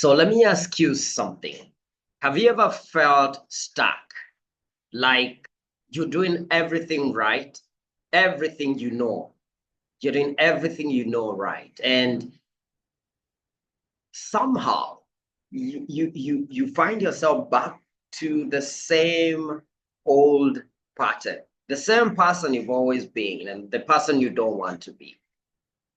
So let me ask you something. Have you ever felt stuck? Like you're doing everything right, everything you know, you're doing everything you know right. And somehow you find yourself back to the same old pattern, the same person you've always been, and the person you don't want to be.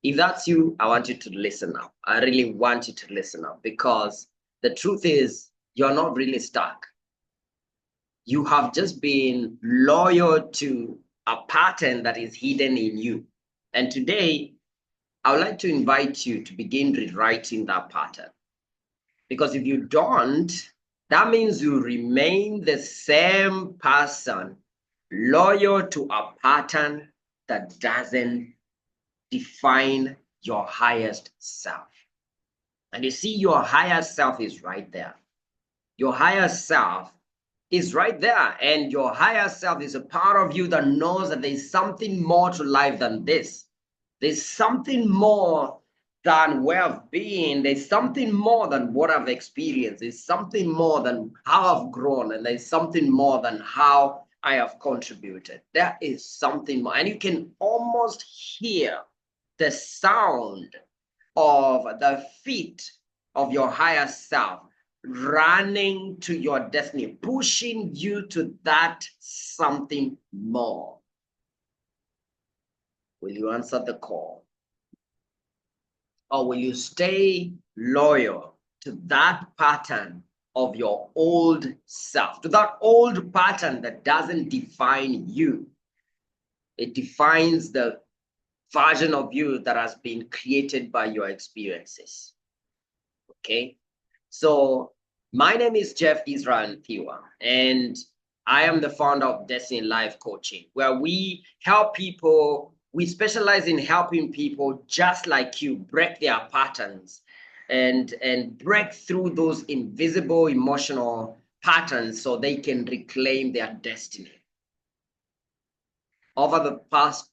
If that's you, I want you to listen up. I really want you to listen up because the truth is you're not really stuck. You have just been loyal to a pattern that is hidden in you. And today, I would like to invite you to begin rewriting that pattern. Because if you don't, that means you remain the same person, loyal to a pattern that doesn't define your highest self. And you see, your higher self is right there. Your higher self is right there. And your higher self is a part of you that knows that there's something more to life than this. There's something more than where I've been. There's something more than what I've experienced. There's something more than how I've grown. And there's something more than how I have contributed. There is something more. And you can almost hear the sound of the feet of your higher self running to your destiny, pushing you to that something more. Will you answer the call? Or will you stay loyal to that pattern of your old self, to that old pattern that doesn't define you? It defines the version of you that has been created by your experiences. Okay? So my name is Jeff Israel Nthiwa, and I am the founder of Destiny Life Coaching, where we help people. We specialize in helping people just like you break their patterns and break through those invisible emotional patterns so they can reclaim their destiny. Over the past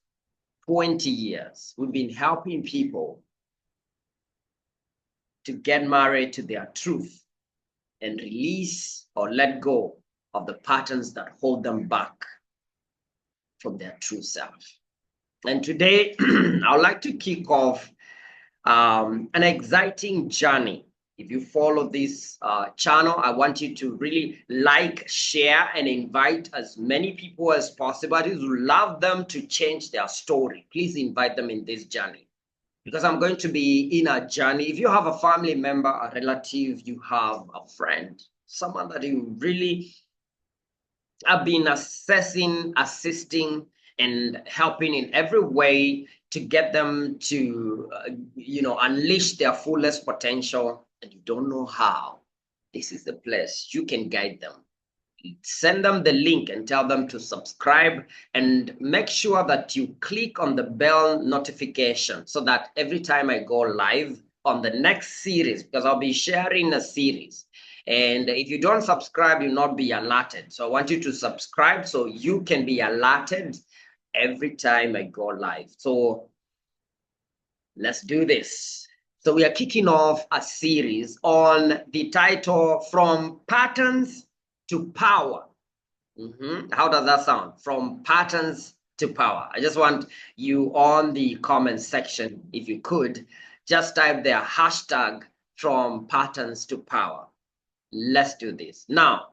20 years, we've been helping people to get married to their truth and release or let go of the patterns that hold them back from their true self. And today, I would like to kick off an exciting journey. If you follow this channel, I want you to really like, share, and invite as many people as possible. I would love them to change their story. Please invite them in this journey, because I'm going to be in a journey. If you have a family member, a relative, you have a friend, someone that you really have been assisting, and helping in every way to get them to, unleash their fullest potential, and you don't know how, this is the place you can guide them. Send them the link and tell them to subscribe, and make sure that you click on the bell notification so that every time I go live on the next series, because I'll be sharing a series, and if you don't subscribe, you'll not be alerted. So I want you to subscribe so you can be alerted every time I go live. So let's do this. So we are kicking off a series on the title, From Patterns to Power. How does that sound? From patterns to power. I just want you on the comment section, if you could, just type their hashtag from patterns to power. Let's do this. Now,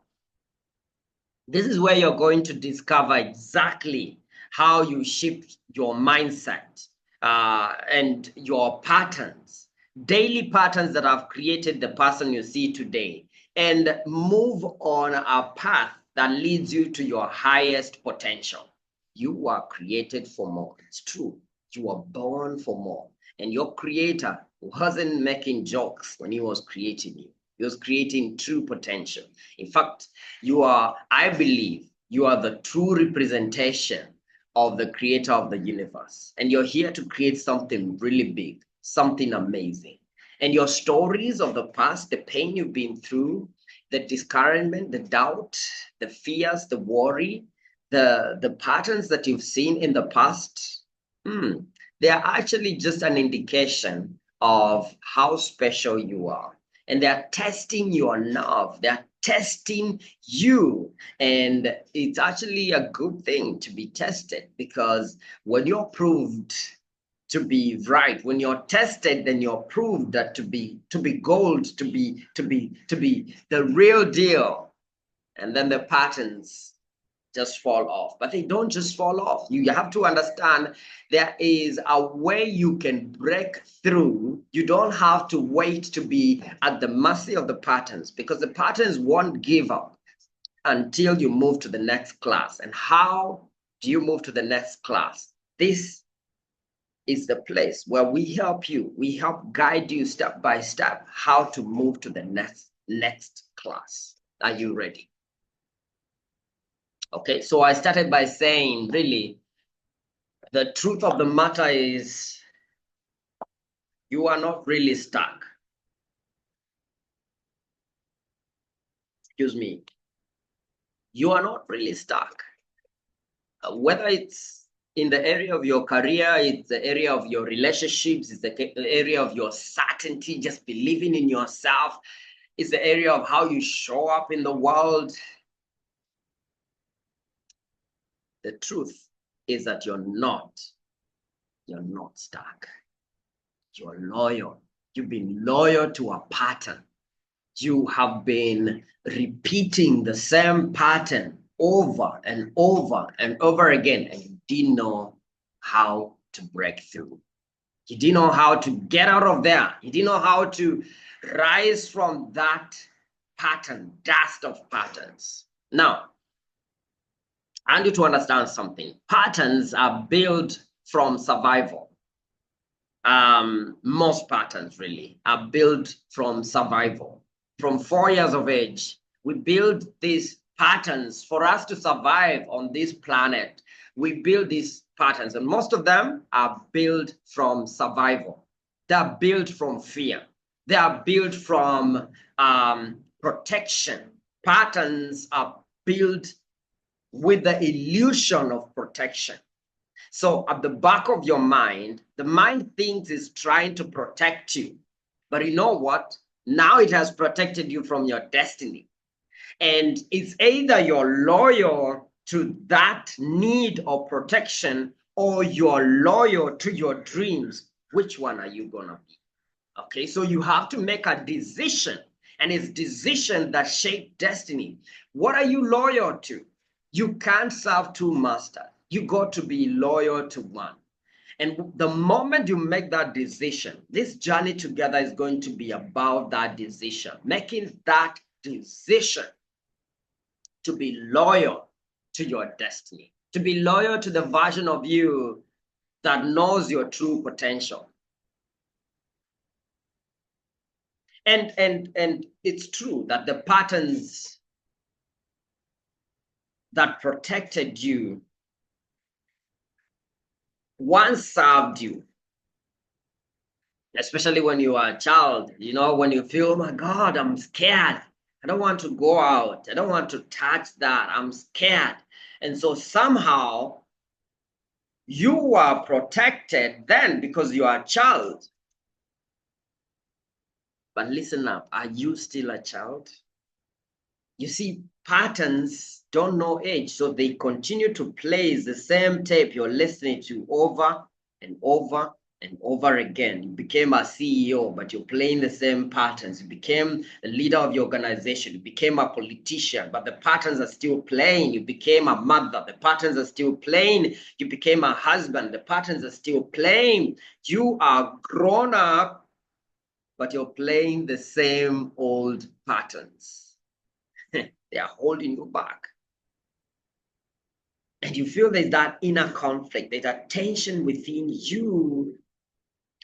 this is where you're going to discover exactly how you shift your mindset and your patterns, daily patterns that have created the person you see today, and move on a path that leads you to your highest potential. You were created for more. It's true. You were born for more. And your creator wasn't making jokes when he was creating you. He was creating true potential. In fact, I believe, you are the true representation of the creator of the universe. And you're here to create something really big, something amazing. And your stories of the past, the pain you've been through, the discouragement, the doubt, the fears, the worry, the patterns that you've seen in the past, they are actually just an indication of how special you are. and they are testing your nerve. They are testing you. And it's actually a good thing to be tested, because when you're proved to be right, when you're tested, then you're proved that to be gold, to be the real deal. And then the patterns just fall off. But they don't just fall off. You have to understand there is a way you can break through. You don't have to wait to be at the mercy of the patterns, because the patterns won't give up until you move to the next class. And how do you move to the next class? This is the place where we help you. We help guide you step by step how to move to the next class. Are you ready? Okay, so I started by saying, really, the truth of the matter is you are not really stuck. Excuse me. You are not really stuck. Whether it's in the area of your career, it's the area of your relationships, it's the area of your certainty, just believing in yourself, it's the area of how you show up in the world. The truth is that you're not stuck. You're loyal. You've been loyal to a pattern. You have been repeating the same pattern over and over and over again, and you didn't know how to break through. You didn't know how to get out of there. You didn't know how to rise from that pattern, dust of patterns. Now, I need you to understand something. Patterns are built from survival. Most patterns really are built from survival. From 4 years of age, we build these patterns for us to survive on this planet. We build these patterns, and most of them are built from survival. They're built from fear. They are built from protection. Patterns are built with the illusion of protection. So at the back of your mind, the mind thinks it's trying to protect you. But you know what? Now it has protected you from your destiny. And it's either you're loyal to that need of protection, or you're loyal to your dreams. Which one are you going to be? Okay, so you have to make a decision, and it's decision that shape destiny. What are you loyal to? You can't serve two masters. You got to be loyal to one. And the moment you make that decision, this journey together is going to be about that decision, making that decision to be loyal to your destiny, to be loyal to the version of you that knows your true potential. And it's true that the patterns that protected you once served you, especially when you are a child. You know, when you feel, oh my God, I'm scared. I don't want to go out. I don't want to touch that. I'm scared. And so somehow you are protected then because you are a child. But listen up, are you still a child? You see, patterns don't know age, so they continue to play the same tape you're listening to over and over and over again. You became a CEO, but you're playing the same patterns. You became the leader of your organization. You became a politician, but the patterns are still playing. You became a mother. The patterns are still playing. You became a husband. The patterns are still playing. You are grown up, but you're playing the same old patterns. They are holding you back. And you feel there's that inner conflict, there's that tension within you.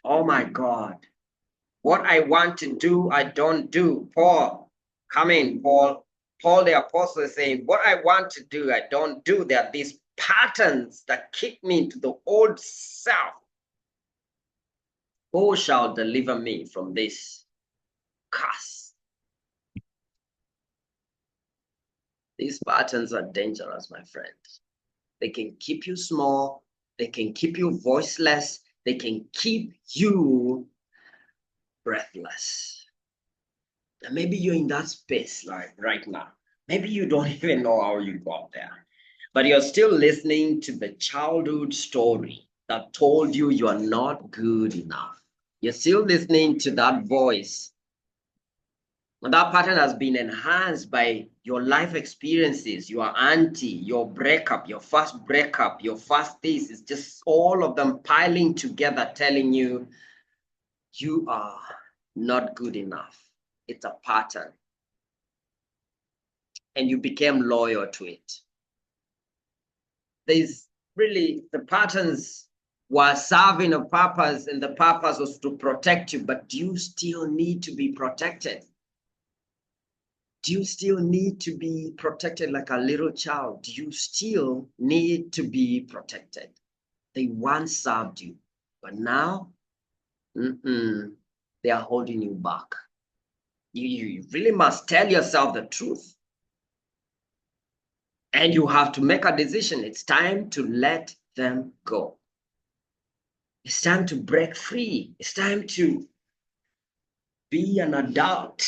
Oh my God, what I want to do, I don't do. Paul, come in, Paul. Paul the apostle is saying, what I want to do, I don't do. There are these patterns that keep me into the old self. Who shall deliver me from this curse? These patterns are dangerous, my friend. They can keep you small. They can keep you voiceless. They can keep you breathless. And maybe you're in that space like right now. Maybe you don't even know how you got there, but you're still listening to the childhood story that told you you are not good enough. You're still listening to that voice. And that pattern has been enhanced by your life experiences, your auntie, your breakup, your first breakup, your first this. It's just all of them piling together, telling you you are not good enough. It's a pattern. And you became loyal to it. There's really, the patterns were serving a purpose, and the purpose was to protect you, but do you still need to be protected? Do you still need to be protected like a little child? Do you still need to be protected? They once served you, but now they are holding you back. You really must tell yourself the truth. And you have to make a decision. It's time to let them go. It's time to break free. It's time to be an adult.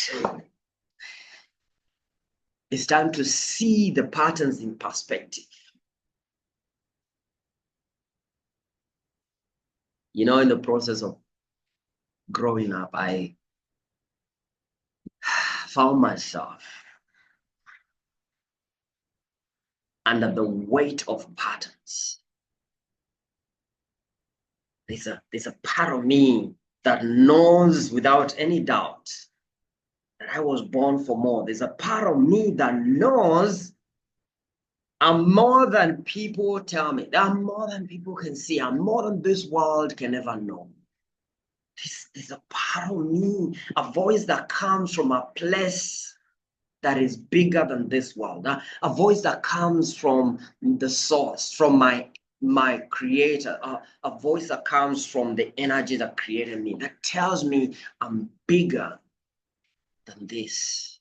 It's time to see the patterns in perspective. You know, in the process of growing up, I found myself under the weight of patterns. There's a part of me that knows without any doubt that I was born for more. There's a part of me that knows I'm more than people tell me. I'm more than people can see. I'm more than this world can ever know. There's a part of me, a voice that comes from a place that is bigger than this world. A voice that comes from the source, from my creator, a voice that comes from the energy that created me, that tells me I'm bigger than this.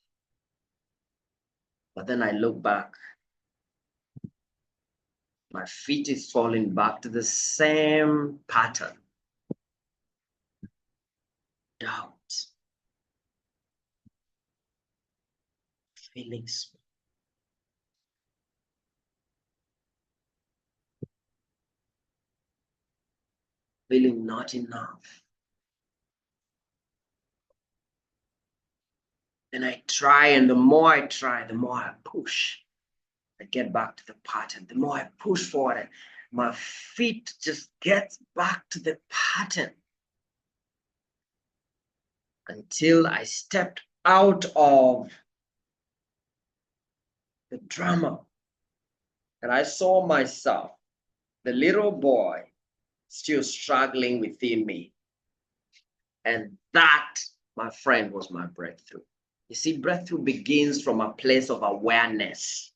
But then I look back, my feet is falling back to the same pattern. Doubt, feeling small, feeling not enough. And I try, and the more I try, the more I push. I get back to the pattern. The more I push forward, my feet just get back to the pattern until I stepped out of the drama and I saw myself, the little boy, still struggling within me. And that, my friend, was my breakthrough. You see, breakthrough begins from a place of awareness.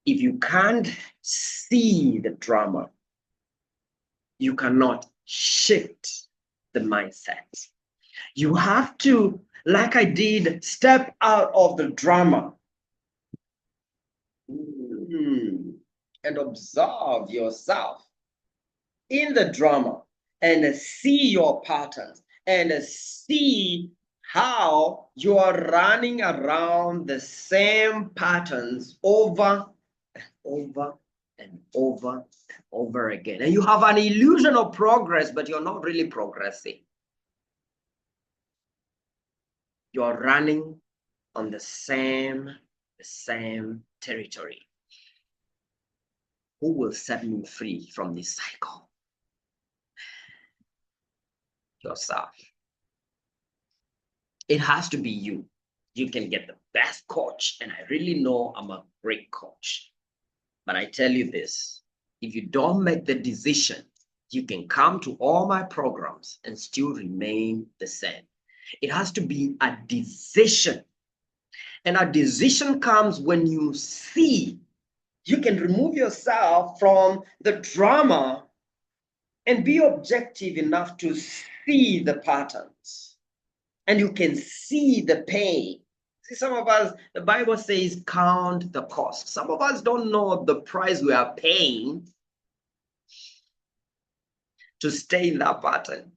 If you can't see the drama, you cannot shift the mindset. You have to, like I did, step out of the drama and observe yourself in the drama and see your patterns and see how you are running around the same patterns over and over and over and over again. And you have an illusion of progress, but you're not really progressing. You're running on the same territory. Who will set me free from this cycle? Yourself. It has to be you. You can get the best coach, and I really know I'm a great coach. But I tell you this, if you don't make the decision, you can come to all my programs and still remain the same. It has to be a decision. And a decision comes when you see. You can remove yourself from the drama and be objective enough to see the patterns. And you can see the pain. See, some of us, the Bible says, count the cost. Some of us don't know the price we are paying to stay in that pattern.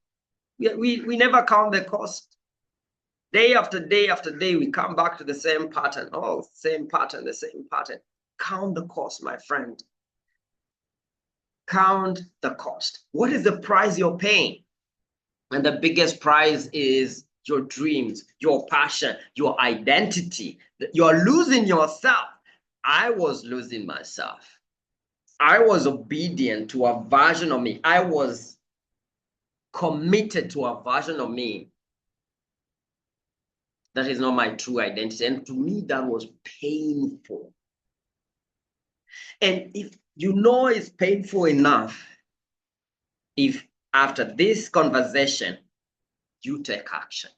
We never count the cost. day after day after day, we come back to the same pattern. Oh, same pattern, the same pattern. Count the cost, my friend. Count the cost. What is the price you're paying? And the biggest price is your dreams, your passion, your identity. You're losing yourself. I was losing myself. I was obedient to a version of me. I was committed to a version of me that is not my true identity. And to me, that was painful. And if you know it's painful enough, if after this conversation, you take action.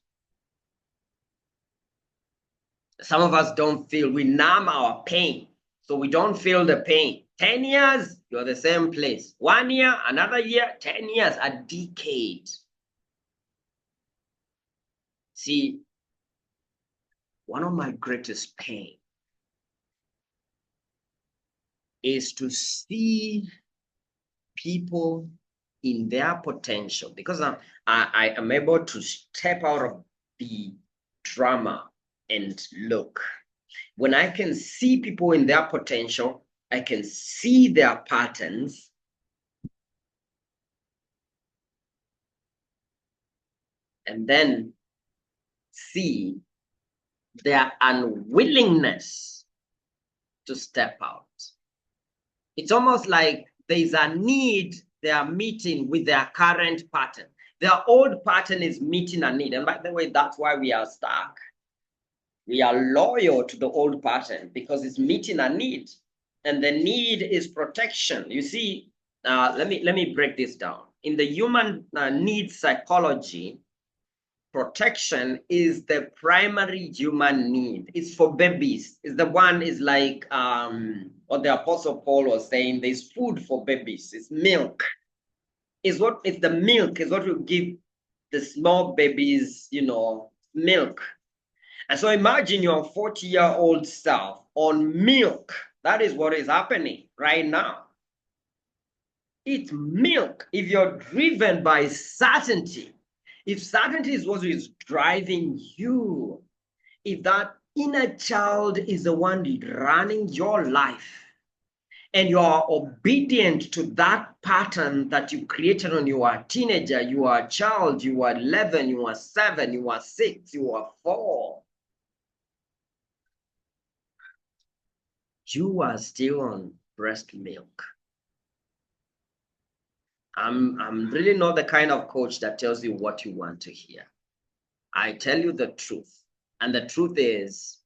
Some of us don't feel, we numb our pain, so we don't feel the pain. 10 years, you're the same place. 1 year, another year, 10 years, a decade. See, one of my greatest pain is to see people in their potential, because I am able to step out of the drama and look. When I can see people in their potential, I can see their patterns. And then see their unwillingness to step out. It's almost like there's a need they are meeting with their current pattern. Their old pattern is meeting a need. And by the way, that's why we are stuck. We are loyal to the old pattern because it's meeting a need. And the need is protection. You see, let me break this down. In the human needs psychology, protection is the primary human need. It's for babies. It's the one is like what the Apostle Paul was saying, there's food for babies. It's milk. It's the milk is what will give the small babies, milk. And so imagine your 40-year-old self on milk. That is what is happening right now. It's milk. If you're driven by certainty, if certainty is what is driving you, if that inner child is the one running your life, and you are obedient to that pattern that you created when you were a teenager, you are a child, you were 11, you were 7, you were 6, you were 4, you are still on breast milk. I'm really not the kind of coach that tells you what you want to hear. I tell you the truth. And the truth is,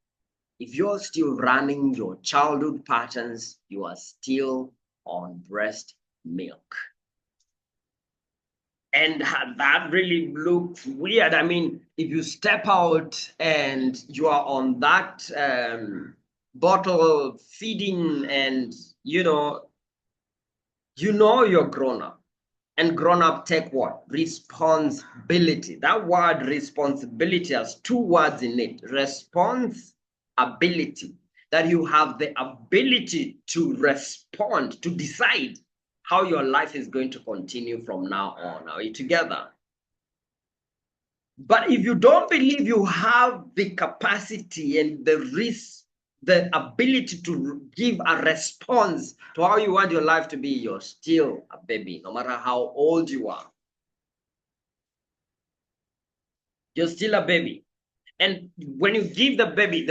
if you're still running your childhood patterns, you are still on breast milk. And that really looks weird. I mean, if you step out and you are on that bottle feeding and, you're grown up. And grown up take what? Responsibility. That word responsibility has 2 words in it. Responsibility. That you have the ability to respond, to decide how your life is going to continue from now on. Are you together? But if you don't believe you have the capacity and the ability to give a response to how you want your life to be, you're still a baby, no matter how old you are. You're still a baby. And when you give the baby,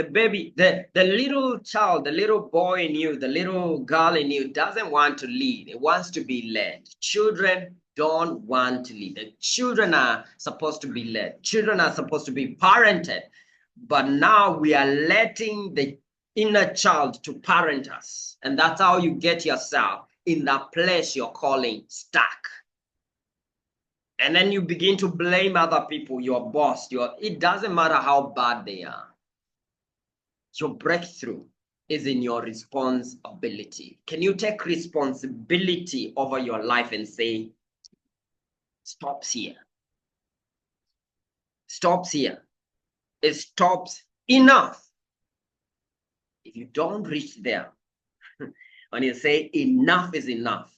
the little child, the little boy in you, the little girl in you doesn't want to lead. It wants to be led. Children don't want to lead. The children are supposed to be led. Children are supposed to be parented. But now we are letting the inner child to parent us. And that's how you get yourself in that place you're calling stuck. And then you begin to blame other people, your boss, it doesn't matter how bad they are. Your breakthrough is in your responsibility. Can you take responsibility over your life and say, stops here? Stops here. It stops enough. If you don't reach there, when you say enough is enough,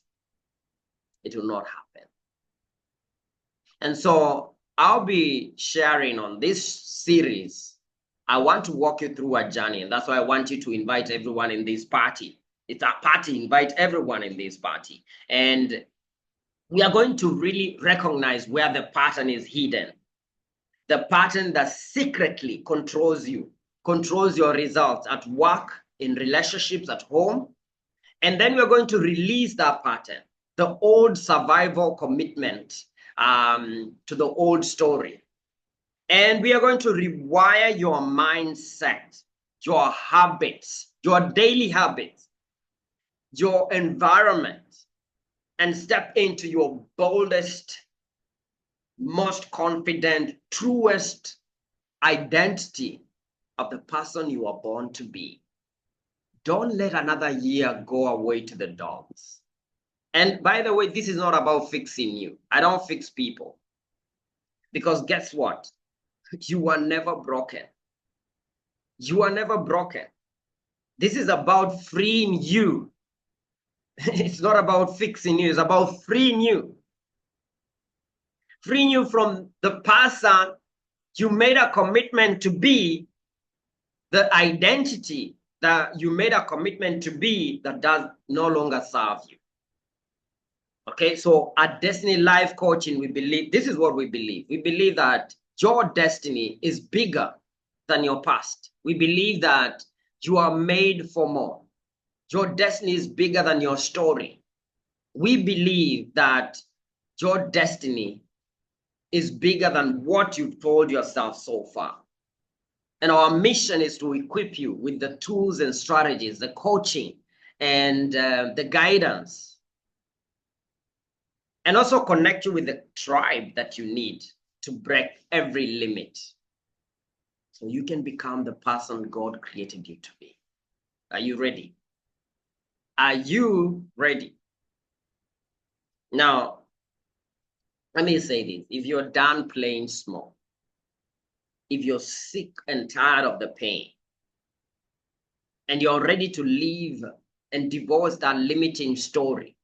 it will not happen. And so I'll be sharing on this series. I want to walk you through a journey, and that's why I want you to invite everyone in this party. It's a party, invite everyone in this party. And we are going to really recognize where the pattern is hidden. The pattern that secretly controls you, controls your results at work, in relationships, at home. And then we're going to release that pattern, the old survival commitment to the old story. And we are going to rewire your mindset, your habits, your daily habits, your environment, and step into your boldest, most confident, truest identity of the person you are born to be. Don't let another year go away to the dogs. And by the way, this is not about fixing you. I don't fix people. Because guess what? You are never broken. You are never broken. This is about freeing you. It's not about fixing you. It's about freeing you. Freeing you from the person you made a commitment to be, the identity that you made a commitment to be that does no longer serve you. Okay, so at Destiny Life Coaching, we believe, this is what we believe. We believe that your destiny is bigger than your past. We believe that you are made for more. Your destiny is bigger than your story. We believe that your destiny is bigger than what you've told yourself so far. And our mission is to equip you with the tools and strategies, the coaching and the guidance, and also connect you with the tribe that you need to break every limit so you can become the person God created you to be. Are you ready? Are you ready? Now, let me say this. If you're done playing small, if you're sick and tired of the pain, and you're ready to leave and divorce that limiting story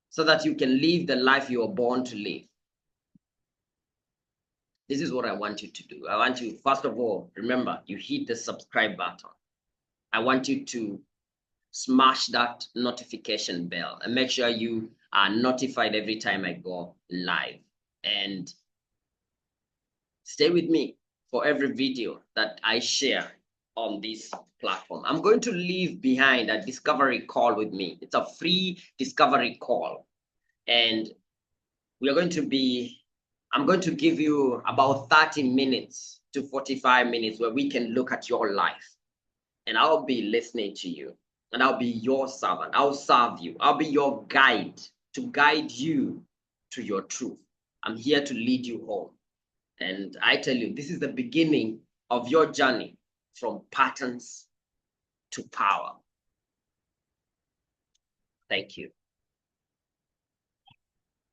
so that you can live the life you were born to live, this is what I want you to do. I want you, first of all, remember, you hit the subscribe button. I want you to smash that notification bell and make sure you are notified every time I go live. And stay with me for every video that I share on this platform. I'm going to leave behind a discovery call with me. It's a free discovery call. And we are going to be, I'm going to give you about 30 minutes to 45 minutes where we can look at your life. And I'll be listening to you. And I'll be your servant. I'll serve you. I'll be your guide to guide you to your truth. I'm here to lead you home. And I tell you, this is the beginning of your journey from patterns to power. Thank you.